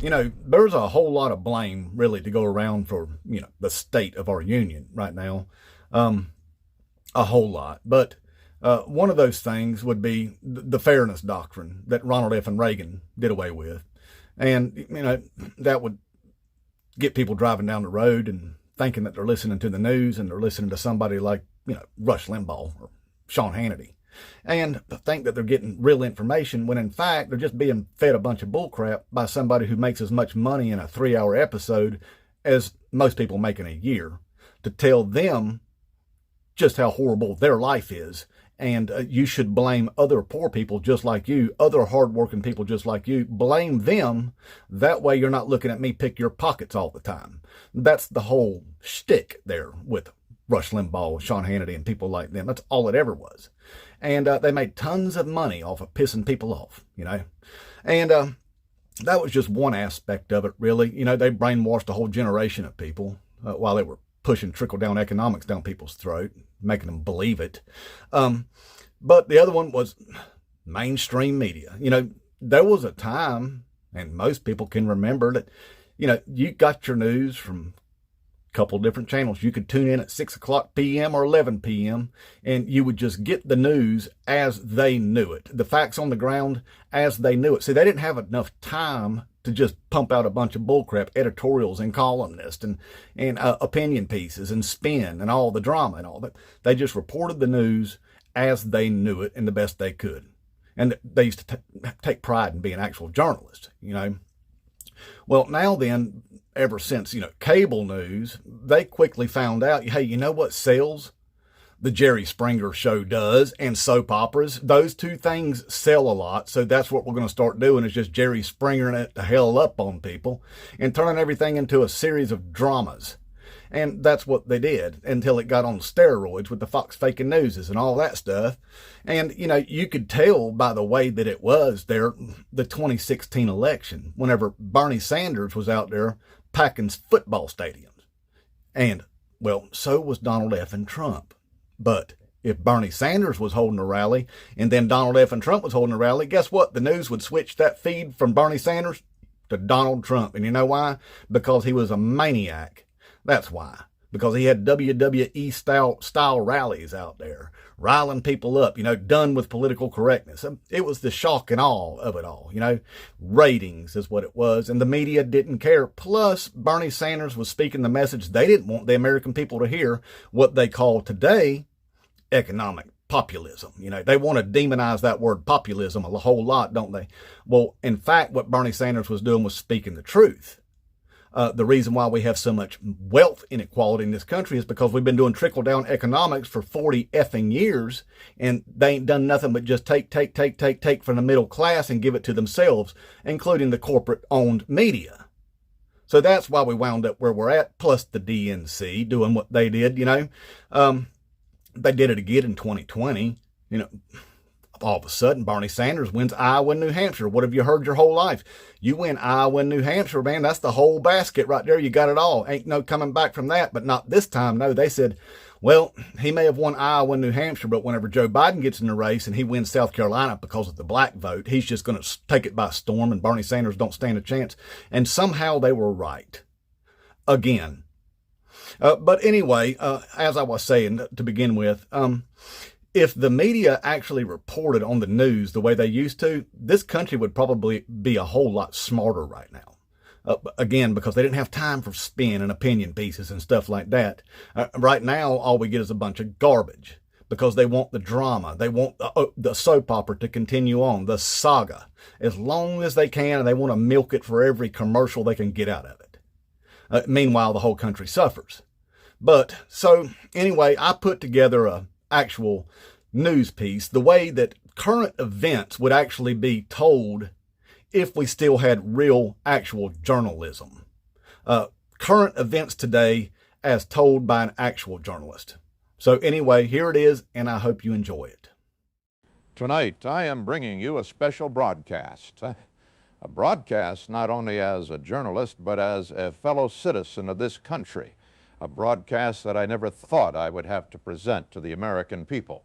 there's a whole lot of blame really to go around for, the state of our union right now. A whole lot. But one of those things would be the fairness doctrine that Ronald F. and Reagan did away with. And, that would get people driving down the road and thinking that they're listening to the news and they're listening to somebody like, Rush Limbaugh or Sean Hannity. And think that they're getting real information when in fact they're just being fed a bunch of bullcrap by somebody who makes as much money in a 3-hour episode as most people make in a year to tell them just how horrible their life is. And you should blame other poor people just like you, other hardworking people just like you. Blame them. That way you're not looking at me pick your pockets all the time. That's the whole shtick there with Rush Limbaugh, Sean Hannity, and people like them. That's all it ever was. And they made tons of money off of pissing people off, And that was just one aspect of it, really. They brainwashed a whole generation of people while they were pushing trickle-down economics down people's throat, making them believe it. But the other one was mainstream media. There was a time, and most people can remember that, you got your news from a couple different channels. You could tune in at 6 o'clock p.m. or 11 p.m. and you would just get the news as they knew it. The facts on the ground as they knew it. See, they didn't have enough time to just pump out a bunch of bullcrap editorials and columnists and opinion pieces and spin and all the drama and all that. They just reported the news as they knew it and the best they could. And they used to take pride in being actual journalists, Well, now then, ever since, cable news, they quickly found out, hey, you know what sells? The Jerry Springer show does, and soap operas. Those two things sell a lot, so that's what we're going to start doing is just Jerry Springering it the hell up on people and turning everything into a series of dramas. And that's what they did until it got on steroids with the Fox Faking Newses and all that stuff. And, you could tell by the way that it was there, the 2016 election, whenever Bernie Sanders was out there packing football stadiums. And, well, so was Donald F. and Trump. But if Bernie Sanders was holding a rally and then Donald F. and Trump was holding a rally, guess what? The news would switch that feed from Bernie Sanders to Donald Trump. And you know why? Because he was a maniac. That's why. Because he had WWE style rallies out there, riling people up, done with political correctness. It was the shock and awe of it all, ratings is what it was. And the media didn't care. Plus, Bernie Sanders was speaking the message they didn't want the American people to hear, what they call today economic populism. They want to demonize that word populism a whole lot, don't they? Well, in fact, what Bernie Sanders was doing was speaking the truth. The reason why we have so much wealth inequality in this country is because we've been doing trickle-down economics for 40 effing years, and they ain't done nothing but just take from the middle class and give it to themselves, including the corporate-owned media. So that's why we wound up where we're at, plus the DNC doing what they did, They did it again in 2020, all of a sudden, Bernie Sanders wins Iowa and New Hampshire. What have you heard your whole life? You win Iowa and New Hampshire, man. That's the whole basket right there. You got it all. Ain't no coming back from that, but not this time. No, they said, well, he may have won Iowa and New Hampshire, but whenever Joe Biden gets in the race and he wins South Carolina because of the black vote, he's just going to take it by storm and Bernie Sanders don't stand a chance. And somehow they were right. Again. But anyway, as I was saying to begin with, if the media actually reported on the news the way they used to, this country would probably be a whole lot smarter right now. Again, because they didn't have time for spin and opinion pieces and stuff like that. Right now, all we get is a bunch of garbage because they want the drama. They want the soap opera to continue on, the saga, as long as they can, and they want to milk it for every commercial they can get out of it. Meanwhile, the whole country suffers. But, so, anyway, I put together a actual news piece, the way that current events would actually be told if we still had real actual journalism. Current events today as told by an actual journalist. So anyway, here it is, and I hope you enjoy it. Tonight, I am bringing you a special broadcast. A broadcast not only as a journalist, but as a fellow citizen of this country. A broadcast that I never thought I would have to present to the American people.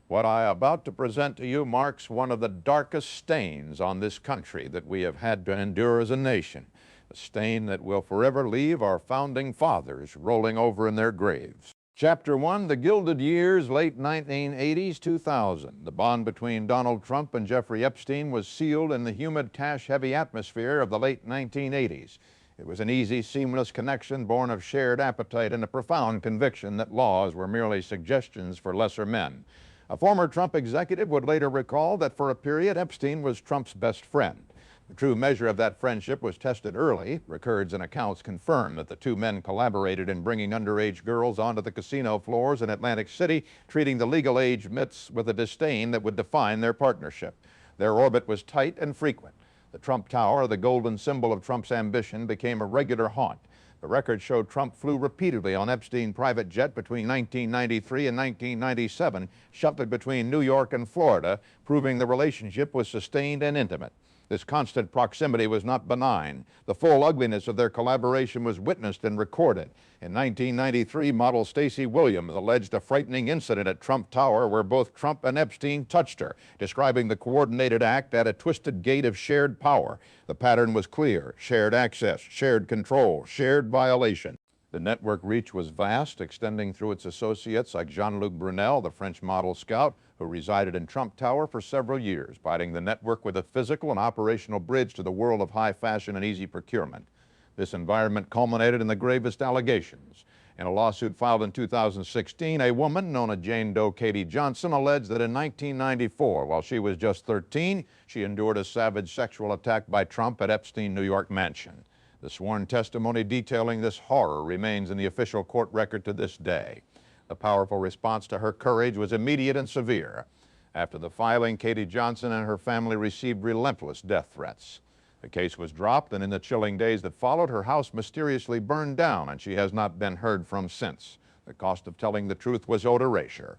What I am about to present to you marks one of the darkest stains on this country that we have had to endure as a nation, a stain that will forever leave our founding fathers rolling over in their graves. Chapter 1, The Gilded Years, late 1980s, 2000. The bond between Donald Trump and Jeffrey Epstein was sealed in the humid, cash-heavy atmosphere of the late 1980s. It was an easy, seamless connection born of shared appetite and a profound conviction that laws were merely suggestions for lesser men. A former Trump executive would later recall that for a period, Epstein was Trump's best friend. The true measure of that friendship was tested early. Records and accounts confirm that the two men collaborated in bringing underage girls onto the casino floors in Atlantic City, treating the legal age myths with a disdain that would define their partnership. Their orbit was tight and frequent. The Trump Tower, the golden symbol of Trump's ambition, became a regular haunt. The records show Trump flew repeatedly on Epstein's private jet between 1993 and 1997, shuttling between New York and Florida, proving the relationship was sustained and intimate. This constant proximity was not benign. The full ugliness of their collaboration was witnessed and recorded. In 1993, model Stacey Williams alleged a frightening incident at Trump Tower where both Trump and Epstein touched her, describing the coordinated act at a twisted gate of shared power. The pattern was clear: shared access, shared control, shared violation. The network reach was vast, extending through its associates like Jean-Luc Brunel, the French model scout, who resided in Trump Tower for several years, providing the network with a physical and operational bridge to the world of high fashion and easy procurement. This environment culminated in the gravest allegations. In a lawsuit filed in 2016, a woman known as Jane Doe Katie Johnson alleged that in 1994, while she was just 13, she endured a savage sexual attack by Trump at Epstein, New York mansion. The sworn testimony detailing this horror remains in the official court record to this day. The powerful response to her courage was immediate and severe. After the filing, Katie Johnson and her family received relentless death threats. The case was dropped, and in the chilling days that followed, her house mysteriously burned down, and she has not been heard from since. The cost of telling the truth was owed erasure.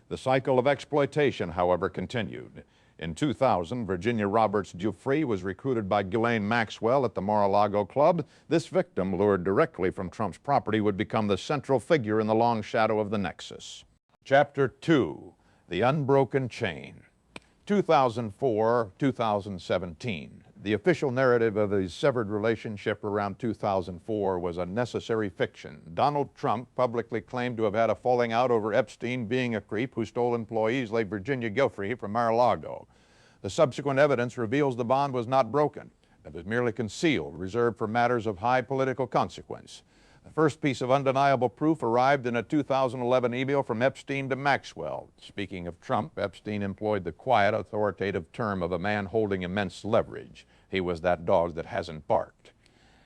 The cycle of exploitation, however, continued. In 2000, Virginia Roberts Giuffre was recruited by Ghislaine Maxwell at the Mar-a-Lago Club. This victim, lured directly from Trump's property, would become the central figure in the long shadow of the nexus. Chapter 2, The Unbroken Chain. 2004-2017. The official narrative of the severed relationship around 2004 was a necessary fiction. Donald Trump publicly claimed to have had a falling out over Epstein being a creep who stole employees like Virginia Giuffre from Mar-a-Lago. The subsequent evidence reveals the bond was not broken. It was merely concealed, reserved for matters of high political consequence. The first piece of undeniable proof arrived in a 2011 email from Epstein to Maxwell. Speaking of Trump, Epstein employed the quiet, authoritative term of a man holding immense leverage. He was that dog that hasn't barked.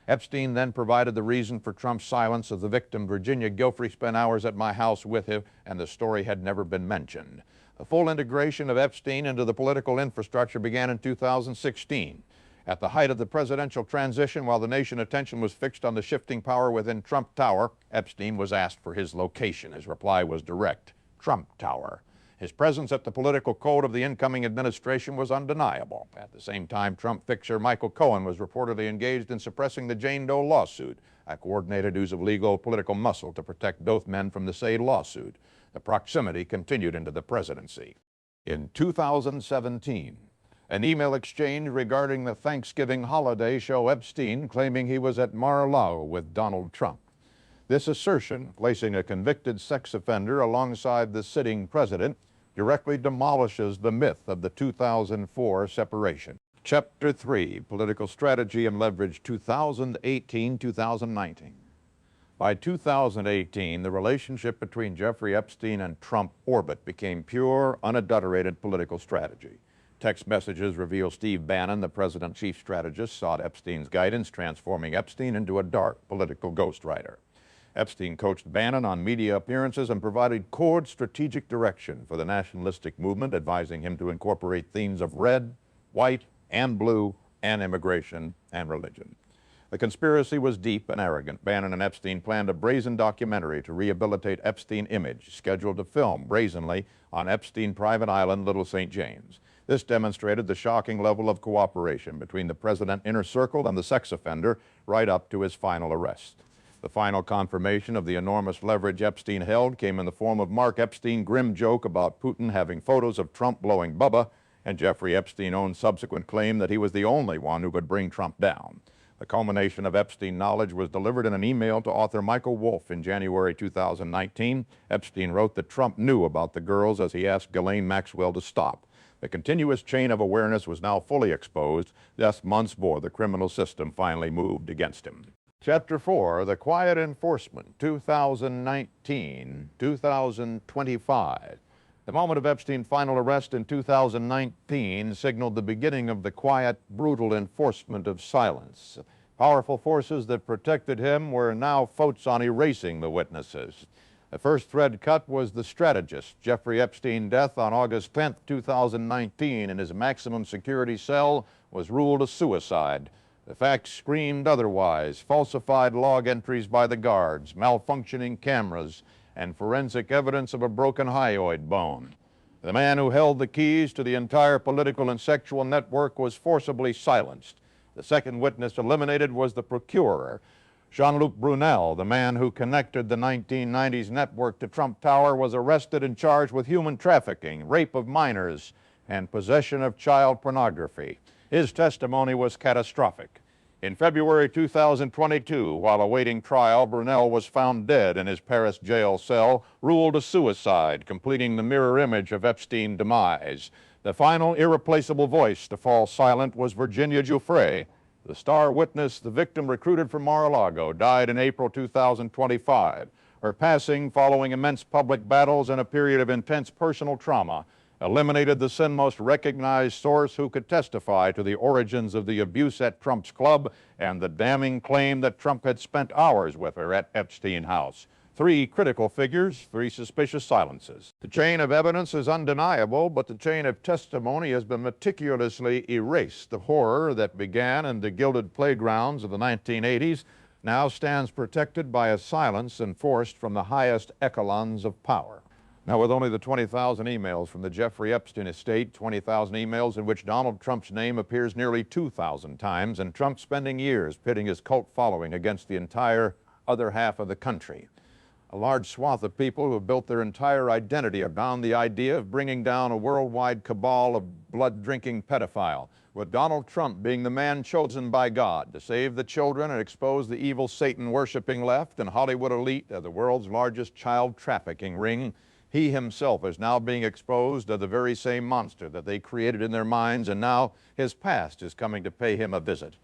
Epstein then provided the reason for Trump's silence of the victim. Virginia Giuffre spent hours at my house with him, and the story had never been mentioned. The full integration of Epstein into the political infrastructure began in 2016. At the height of the presidential transition, while the nation's attention was fixed on the shifting power within Trump Tower, Epstein was asked for his location. His reply was direct: Trump Tower. His presence at the political code of the incoming administration was undeniable. At the same time, Trump fixer Michael Cohen was reportedly engaged in suppressing the Jane Doe lawsuit, a coordinated use of legal political muscle to protect both men from the said lawsuit. The proximity continued into the presidency. In 2017, an email exchange regarding the Thanksgiving holiday show Epstein claiming he was at Mar-a-Lago with Donald Trump. This assertion, placing a convicted sex offender alongside the sitting president, directly demolishes the myth of the 2004 separation. Chapter 3, Political Strategy and Leverage, 2018-2019. By 2018, the relationship between Jeffrey Epstein and Trump orbit became pure, unadulterated political strategy. Text messages reveal Steve Bannon, the president's chief strategist, sought Epstein's guidance, transforming Epstein into a dark political ghostwriter. Epstein coached Bannon on media appearances and provided core strategic direction for the nationalistic movement, advising him to incorporate themes of red, white, and blue, and immigration and religion. The conspiracy was deep and arrogant. Bannon and Epstein planned a brazen documentary to rehabilitate Epstein's image, scheduled to film brazenly on Epstein private island, Little St. James. This demonstrated the shocking level of cooperation between the president's inner circle and the sex offender right up to his final arrest. The final confirmation of the enormous leverage Epstein held came in the form of Mark Epstein's grim joke about Putin having photos of Trump blowing Bubba, and Jeffrey Epstein's own subsequent claim that he was the only one who could bring Trump down. The culmination of Epstein knowledge was delivered in an email to author Michael Wolff in January 2019. Epstein wrote that Trump knew about the girls as he asked Ghislaine Maxwell to stop. The continuous chain of awareness was now fully exposed. Thus, months more, the criminal system finally moved against him. Chapter 4, The Quiet Enforcement, 2019-2025. The moment of Epstein's final arrest in 2019 signaled the beginning of the quiet, brutal enforcement of silence. Powerful forces that protected him were now focused on erasing the witnesses. The first thread cut was the strategist. Jeffrey Epstein's death on August 10, 2019 in his maximum security cell was ruled a suicide. The facts screamed otherwise: falsified log entries by the guards, malfunctioning cameras, and forensic evidence of a broken hyoid bone. The man who held the keys to the entire political and sexual network was forcibly silenced. The second witness eliminated was the procurer. Jean-Luc Brunel, the man who connected the 1990s network to Trump Tower, was arrested and charged with human trafficking, rape of minors, and possession of child pornography. His testimony was catastrophic. In February 2022, while awaiting trial, Brunel was found dead in his Paris jail cell, ruled a suicide, completing the mirror image of Epstein's demise. The final irreplaceable voice to fall silent was Virginia Giuffre. The star witness, the victim recruited from Mar-a-Lago, died in April 2025. Her passing, following immense public battles and a period of intense personal trauma, eliminated the sin most recognized source who could testify to the origins of the abuse at Trump's club and the damning claim that Trump had spent hours with her at Epstein House. Three critical figures, three suspicious silences. The chain of evidence is undeniable, but the chain of testimony has been meticulously erased. The horror that began in the gilded playgrounds of the 1980s now stands protected by a silence enforced from the highest echelons of power. Now, with only the 20,000 emails from the Jeffrey Epstein estate, 20,000 emails in which Donald Trump's name appears nearly 2,000 times, and Trump spending years pitting his cult following against the entire other half of the country. A large swath of people who have built their entire identity around the idea of bringing down a worldwide cabal of blood-drinking pedophile, with Donald Trump being the man chosen by God to save the children and expose the evil Satan-worshiping left and Hollywood elite as the world's largest child trafficking ring. He himself is now being exposed as the very same monster that they created in their minds, and now his past is coming to pay him a visit.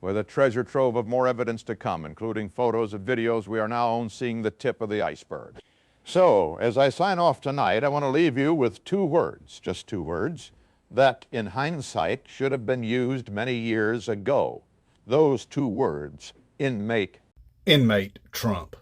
With a treasure trove of more evidence to come, including photos and videos, we are now only seeing the tip of the iceberg. So, as I sign off tonight, I want to leave you with two words, just two words, that in hindsight should have been used many years ago. Those two words: inmate Trump.